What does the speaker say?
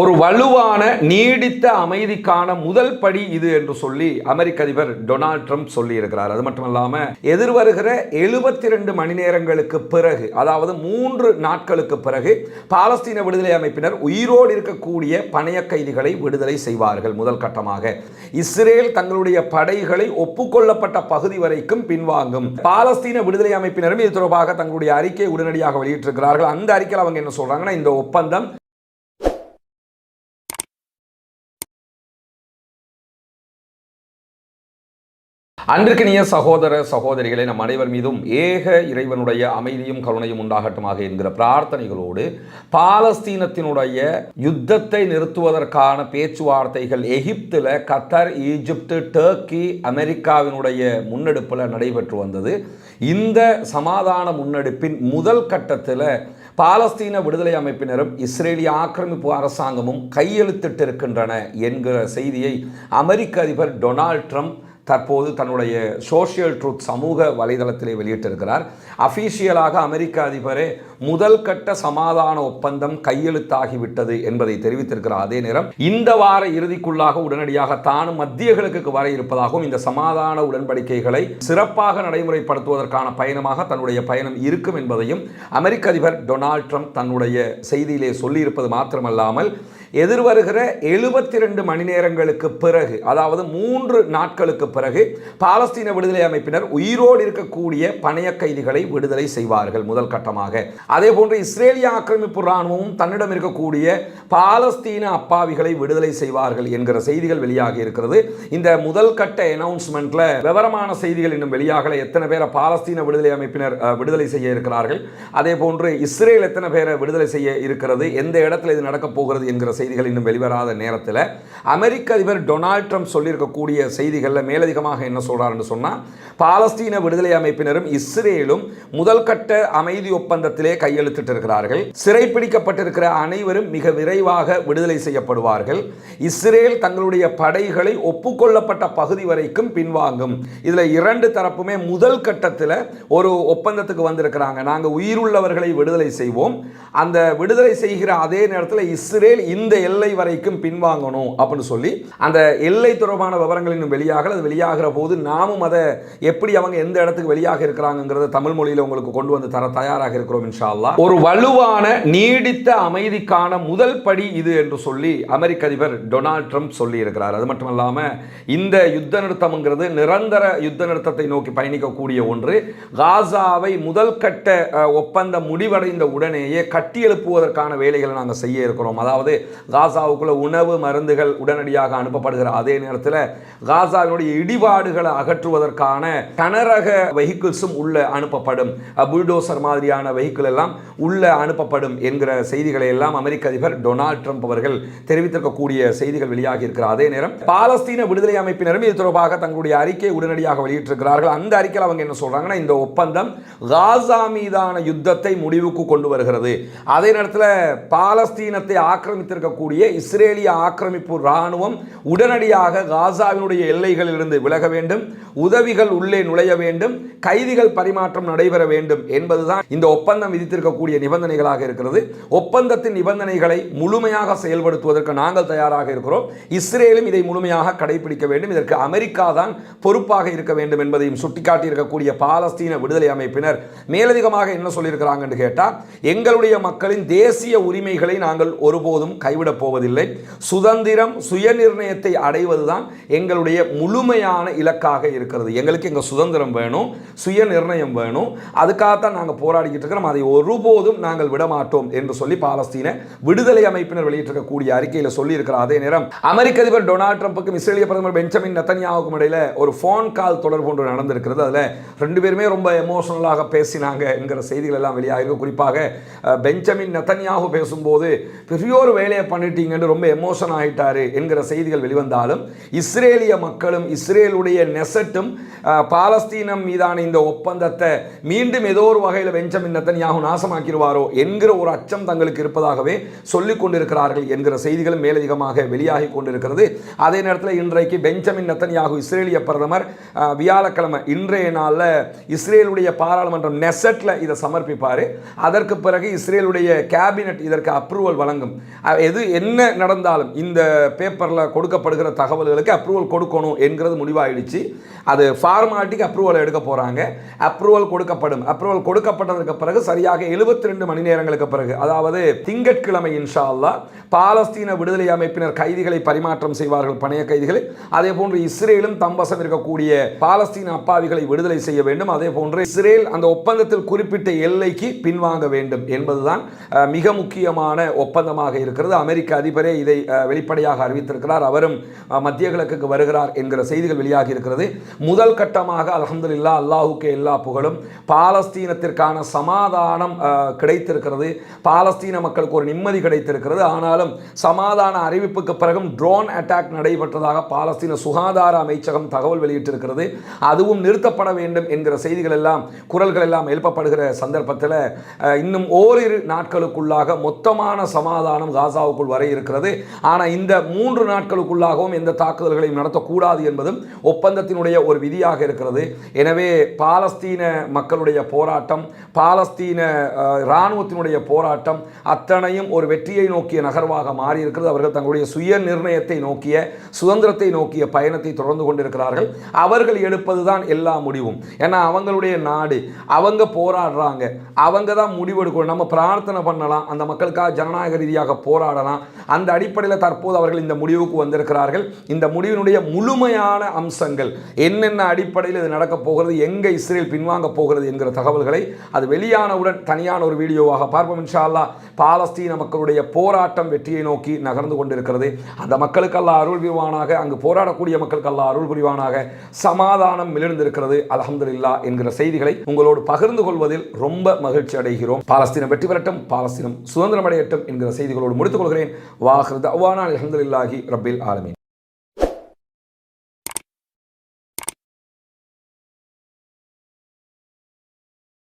ஒரு வலுவான நீடித்த அமைதிக்கான முதல் படி இது என்று சொல்லி அமெரிக்க அதிபர் டொனால்ட் ட்ரம்ப் சொல்லி இருக்கிறார். அது மட்டுமல்லாம எதிர்வருகிற 72 மணி நேரங்களுக்கு பிறகு, அதாவது 3 நாட்களுக்கு பிறகு பாலஸ்தீன விடுதலை அமைப்பினர் உயிரோடு இருக்கக்கூடிய பணைய கைதிகளை விடுதலை செய்வார்கள். முதல் கட்டமாக இஸ்ரேல் தங்களுடைய படைகளை ஒப்புக்கொள்ளப்பட்ட பகுதி வரைக்கும் பின்வாங்கும். பாலஸ்தீன விடுதலை அமைப்பினரும் இது தொடர்பாக தங்களுடைய அறிக்கையை உடனடியாக வெளியிட்டிருக்கிறார்கள். அந்த அறிக்கையில் அவங்க என்ன சொல்றாங்கன்னா, இந்த ஒப்பந்தம் அன்றிற்கினிய சகோதர சகோதரிகளை நம் அனைவர் மீதும் ஏக இறைவனுடைய அமைதியும் கருணையும் உண்டாகட்டுமாக என்கிற பிரார்த்தனைகளோடு, பாலஸ்தீனத்தினுடைய யுத்தத்தை நிறுத்துவதற்கான பேச்சுவார்த்தைகள் எகிப்தில் கத்தர், ஈஜிப்து, டர்க்கி, அமெரிக்காவினுடைய முன்னெடுப்பில் நடைபெற்று வந்தது. இந்த சமாதான முன்னெடுப்பின் முதல் கட்டத்தில் பாலஸ்தீன விடுதலை அமைப்பினரும் இஸ்ரேலிய ஆக்கிரமிப்பு அரசாங்கமும் கையெழுத்திட்டிருக்கின்றன என்கிற செய்தியை அமெரிக்க அதிபர் டொனால்ட் ட்ரம்ப் தற்போது தன்னுடைய சோஷியல் ட்ரூத் சமூக வலைதளத்திலே வெளியிட்டிருக்கிறார். அஃபீஷியலாக அமெரிக்க அதிபரே முதல் கட்ட சமாதான ஒப்பந்தம் கையெழுத்தாகிவிட்டது என்பதை தெரிவித்திருக்கிறார். அதே நேரம் இந்த வார இறுதிக்குள்ளாக உடனடியாக தானும் மத்திய கிழக்குக்கு வர இருப்பதாகவும், இந்த சமாதான உடன்படிக்கைகளை சிறப்பாக நடைமுறைப்படுத்துவதற்கான பயணமாக தன்னுடைய பயணம் இருக்கும் என்பதையும் அமெரிக்க அதிபர் டொனால்ட் ட்ரம்ப் தன்னுடைய செய்தியிலே சொல்லியிருப்பது மாத்திரமல்லாமல், எதிர்வருகிற 72 மணி நேரங்களுக்கு பிறகு, அதாவது 3 நாட்களுக்கு பிறகு பாலஸ்தீன விடுதலை அமைப்பினர் உயிரோடு இருக்கக்கூடிய பணைய கைதிகளை விடுதலை செய்வார்கள். முதல் கட்டமாக அதே போன்று இஸ்ரேலிய ஆக்கிரமிப்பு இராணுவமும் தன்னிடம் இருக்கக்கூடிய பாலஸ்தீன அப்பாவிகளை விடுதலை செய்வார்கள் என்கிற செய்திகள் வெளியாகி இருக்கிறது. இந்த முதல் கட்ட அனௌன்ஸ்மெண்ட்ல விவரமான செய்திகள் இன்னும் வெளியாகல. எத்தனை பேரை பாலஸ்தீன விடுதலை அமைப்பினர் விடுதலை செய்ய இருக்கிறார்கள், அதே போன்று இஸ்ரேல் எத்தனை பேரை விடுதலை செய்ய இருக்கிறது, எந்த இடத்துல இது நடக்க போகிறது என்கிற செய்திகள் இன்னும் வெளிவராத நேரத்தில் அமெரிக்க அதிபர் டொனால்ட் ட்ரம்ப் சொல்லியிருக்கக்கூடிய செய்திகளில் மேலதிகமாக என்ன சொல்றாருன்னு சொன்னா, பாலஸ்தீன விடுதலை அமைப்பினரும் இஸ்ரேலும் முதல் கட்ட அமைதி ஒப்பந்தத்திலே கையெழுத்திட்டிருக்கிறார்கள். சிறைப்பிடிக்கப்பட்டிருக்கிற அனைவரும் மிக விரைவாக விடுதலை செய்யப்படுவார்கள். இஸ்ரேல் தங்களுடைய படைகளை ஒப்புக்கொள்ளப்பட்ட பகுதி வரைக்கும் பின்வாங்கும். இதுல 2 தரப்புமே முதல் கட்டத்தில் ஒரு ஒப்பந்தத்துக்கு வந்திருக்கிறாங்க. நாங்க உயிருள்ளவர்களை விடுதலை செய்வோம், அந்த விடுதலை செய்கிற அதே நேரத்தில் இஸ்ரேல் இந்த எல்லை வரைக்கும் பின்வாங்கணும் அப்படின்னு சொல்லி அந்த எல்லை தொடர்பான விவரங்கள் இன்னும் வெளியாகல. அது வெளியாகிற போது நாமும் அதை எப்படி அவங்க எந்த இடத்துக்கு வெளியாக இருக்கிறாங்கிறத தமிழ் மொழியில் உங்களுக்கு கொண்டு வந்து தர தயாராக இருக்கிறோம் இன்ஷா அல்லாஹ். ஒரு வலுவான நீடித்த அமைதிக்கான முதல் படி இது என்று சொல்லி அமெரிக்க அதிபர் டொனால்ட் ட்ரம்ப் சொல்லி இருக்கிறார். அது மட்டுமல்லாம இந்த யுத்த நிறுத்தம்ங்கிறது நிரந்தர யுத்த நிறுத்தத்தை நோக்கி பயணிக்கக்கூடிய ஒன்று. காசாவை முதல் கட்ட ஒப்பந்தம் முடிவடைந்த உடனேயே கட்டியெழுப்புவதற்கான வேலைகளை நாங்கள் செய்ய இருக்கிறோம். அதாவது காசாவுக்குள்ள உணவு மருந்துகள் உடனடியாக அனுப்பப்படுகிற அதே நேரத்தில் காசாவினுடைய இடிபாடுகளை அகற்றுவதற்கான கனரக வெஹிக்கிள்ஸும் உள்ள அனுப்பப்படும், புல்டோசர் மாதிரியான வெஹிக்கிள் எல்லாம் உள்ள அனுப்பப்படும் என்கிற செய்திகளை எல்லாம் அமெரிக்க அதிபர் டொனால்ட் ட்ரம்ப் அவர்கள் தெரிவித்திருக்கக்கூடிய செய்திகள் வெளியாகி இருக்கிற அதே நேரம் பாலஸ்தீன விடுதலை அமைப்பினரும் இது தொடர்பாக தங்களுடைய அறிக்கையை உடனடியாக வெளியிட்டிருக்கிறார்கள். அந்த அறிக்கையில் அவங்க என்ன சொல்றாங்கன்னா, இந்த ஒப்பந்தம் காசா மீதான யுத்தத்தை முடிவுக்கு கொண்டு வருகிறது. அதே நேரத்தில் பாலஸ்தீனத்தை ஆக்கிரமித்திருக்கக்கூடிய இஸ்ரேலிய ஆக்கிரமிப்பு இராணுவம் உடனடியாக காசாவினுடைய எல்லைகளில் இருந்து விலக வேண்டும், உதவிகள் உள்ளே நுழைய வேண்டும், கைதிகள் பரிமாற்றம் நடைபெற வேண்டும் என்பதுதான் இந்த ஒப்பந்தம் விதித்திருக்கக்கூடிய நிபந்தனைகளாக இருக்கிறது. ஒப்பந்தத்தின் நிபந்தனைகளை முழுமையாக செயல்படுத்துவதற்கு நாங்கள் தயாராக இருக்கிறோம். இஸ்ரேலும் இதை முழுமையாக கடைபிடிக்க வேண்டும். இதற்கு அமெரிக்கா தான் பொறுப்பாக இருக்க வேண்டும் என்பதையும் சுட்டிக்காட்டி இருக்கக்கூடிய பாலஸ்தீன விடுதலை அமைப்பினர் மேலதிகமாக என்ன சொல்லியிருக்கிறாங்க என்று கேட்டால், எங்களுடைய மக்களின் தேசிய உரிமைகளை நாங்கள் ஒருபோதும் கைவிடப் போவதில்லை. சுதந்திரம், சுயநிர்ணயத்தை அடைவதுதான் எங்களுடைய முழுமையான இலக்காக இருக்கிறது. எங்களுக்கு எங்கள் சுதந்திரம் வேணும், சுய நிர்ணயம் வேணும், அதுக்காகத்தான் நாங்கள் போராடிக்கிட்டு இருக்கிறோம். அதை ஒருபோதும் நாங்கள் விடமாட்டோம் என்று சொல்லி பாலஸ்தீன விடுதலை அமைப்பினர் வெளியிட்டிருக்கக்கூடிய அறிக்கையில் சொல்லி இருக்கிற அதே நேரம் அமெரிக்க அதிபர் டொனால்ட் ட்ரம்புக்கும் இஸ்ரேலிய பிரதமர் பெஞ்சமின் நெத்தன்யாஹுக்கும் இடையில ஒரு போன் கால் தொடர்பு ஒன்று நடந்திருக்கிறது. அதில் 2 பேருமே ரொம்ப எமோஷனலாக பேசினாங்க என்கிற செய்திகள் எல்லாம் வெளியாக. குறிப்பாக பெஞ்சமின் நெத்தன்யாஹு பேசும்போது பெரிய ஒரு வேலையை பண்ணிட்டீங்கன்னு ரொம்ப எமோஷன் ஆகிட்டாரு என்கிற செய்திகள் வெளிவந்தாலும், இஸ்ரேலிய மக்களும் இஸ்ரேலுடைய நெசட்டும் பாலஸ்தீனம் மீதான இந்த ஒப்பந்தத்தை மீண்டும் ஏதோ ஒரு வகையில் பெஞ்சமின் நெத்தன்யாஹு நாசமாக்கிடுவாரோ என்கிற ஒரு அச்சம் தங்களுக்கு இருப்பதாகவே சொல்லிக் கொண்டிருக்கிறார்கள் என்கிற செய்திகளும் மேலதிகமாக வெளியாகி கொண்டிருக்கிறது. அதே நேரத்தில் இன்றைக்கு பெஞ்சமின் நெத்தன்யாஹு இஸ்ரேலிய பிரதமர் வியாழக்கிழமை இன்றைய நாளில் இஸ்ரேலுடைய பாராளுமன்றம் நெசட்ல இதை சமர்ப்பிப்பார். அதற்கு பிறகு இஸ்ரேலுடைய கேபினட் இதற்கு அப்ரூவல் வழங்கும். எது என்ன நடந்தாலும் இந்த பேப்பரில் கொடுக்கப்படுகிற தகவல்களுக்கு அப்ரூவல் கொடுக்கணும் என்கிறது முடிவாயிடுச்சு. அது ஃபார்மாலிட்டிக்கு அப்ரூவல் எடுக்க போகிறாங்க. அப்ரூவல் கொடுக்கப்படும். அப்ரூவல் கொடுக்கப்பட்டதற்கு பிறகு சரியாக 72 மணி நேரங்களுக்கு பிறகு, அதாவது திங்கட்கிழமை இன்ஷா அல்லாஹ் பாலஸ்தீன விடுதலை அமைப்பினர் கைதிகளை பரிமாற்றம் செய்வார்கள், பணைய கைதிகளை. அதே போன்று இஸ்ரேலும் தம்பசம் இருக்கக்கூடிய பாலஸ்தீன அப்பாவிகளை விடுதலை செய்ய வேண்டும். அதே போன்று இஸ்ரேல் அந்த ஒப்பந்தத்தில் குறிப்பிட்ட எல்லைக்கு பின்வாங்க வேண்டும் என்பதுதான் மிக முக்கியமான ஒப்பந்தமாக இருக்கிறது. அமெரிக்க அதிபரே இதை வெளிப்படையாக அறிவித்திருக்கிறார். அவரும் மத்திய கிழக்குக்கு வருகிறார் என்கிற செய்திகள் வெளியாகி இருக்கிறது. முதல் கட்டமாக அல்ஹம்துலில்லாஹ், அல்லாஹுக்கு எல்லா புகழும், பாலஸ்தீனத்திற்கான சமாதானம் கிடைத்திருக்கிறது. பாலஸ்தீன மக்களுக்கு ஒரு நிம்மதி கிடைத்திருக்கிறது. ஆனாலும் சமாதான அறிவிப்புக்கு பிறகும் ட்ரோன் அட்டாக் நடைபெற்றதாக பாலஸ்தீன சுகாதார அமைச்சகம் தகவல் வெளியிட்டிருக்கிறது. அதுவும் நிறுத்தப்பட வேண்டும் என்கிற செய்திகள் எல்லாம், குரல்கள் எல்லாம் எழுப்பப்படுகிற சந்தர்ப்பத்தில் இன்னும் ஓரிரு நாட்களுக்குள்ளாக மொத்தமான சமாதானம் காசாவுக்குள் வர இருக்கிறது. ஆனால் இந்த 3 நாட்களுக்குள்ளாகவும் எந்த தாக்குதல்களையும் நடத்தக்கூடாது என்பதும் ஒப்பந்தத்தினுடைய ஒரு விதியாக இருக்கிறது. எனவே பாலஸ்தீன மக்களுடைய போராட்டம், பாலஸ்தீன இராணுவத்தினுடைய போராட்டம் அத்தனையும் ஒரு வெற்றியை நோக்கிய நகர்வாக மாறியிருக்கிறது. அவர்கள் தங்களுடைய சுய நிர்ணயத்தை நோக்கிய, சுதந்திரத்தை நோக்கிய பயணத்தை தொடர்ந்து கொண்டிருக்கிறார்கள். அவர்கள் எடுப்பதுதான் எல்லா முடிவும். ஏன்னா அவங்களுடைய நாடு, அவங்க போராடுறாங்க, அவங்க தான் முடிவெடுக்கணும். நம்ம பிரார்த்தனை பண்ணலாம், அந்த மக்களுக்காக ஜனநாயக ரீதியாக போராடலாம். அந்த அடிப்படையில் தற்போது அவர்கள் இந்த முடிவுக்கு வந்திருக்கிறார்கள். இந்த முடிவினுடைய முழுமையான அம்சங்கள் என்னென்ன அடிப்படையில் இது நடக்கப் போகிறது, எங்கே இஸ்ரேல் பின்வாங்க போகிறது என்கிற தகவல்களை அது வெளியானவுடன் தனியான ஒரு வீடியோவாக பார்ப்போம் இன்ஷா அல்லாஹ். பாலஸ்தீன மக்களுடைய போராட்டம் வெற்றியை நோக்கி நகர்ந்து கொண்டிருக்கிறது. அந்த மக்களுக்கு அல்லாஹ் அருள் புரிவானாக, அங்கு போராடக்கூடிய மக்களுக்கு அல்லாஹ் அருள் புரிவானாக. சமாதானம் மிளிர்ந்திருக்கிறது அல்ஹம்துலில்லாஹ் என்கிற செய்திகளை உங்களோடு பகிர்ந்து கொள்வதில் ரொம்ப மகிழ்ச்சி அடைகிறோம். பாலஸ்தீனம் வெற்றி பெறட்டும், பாலஸ்தீனம் சுதந்திரம் அடையட்டும் என்கிற செய்திகளோடு முடித்துக் கொள்கிறேன். வாஹிர் தஅவானா அல்ஹம்துலில்லாஹி ரப்பில் ஆலமீன்.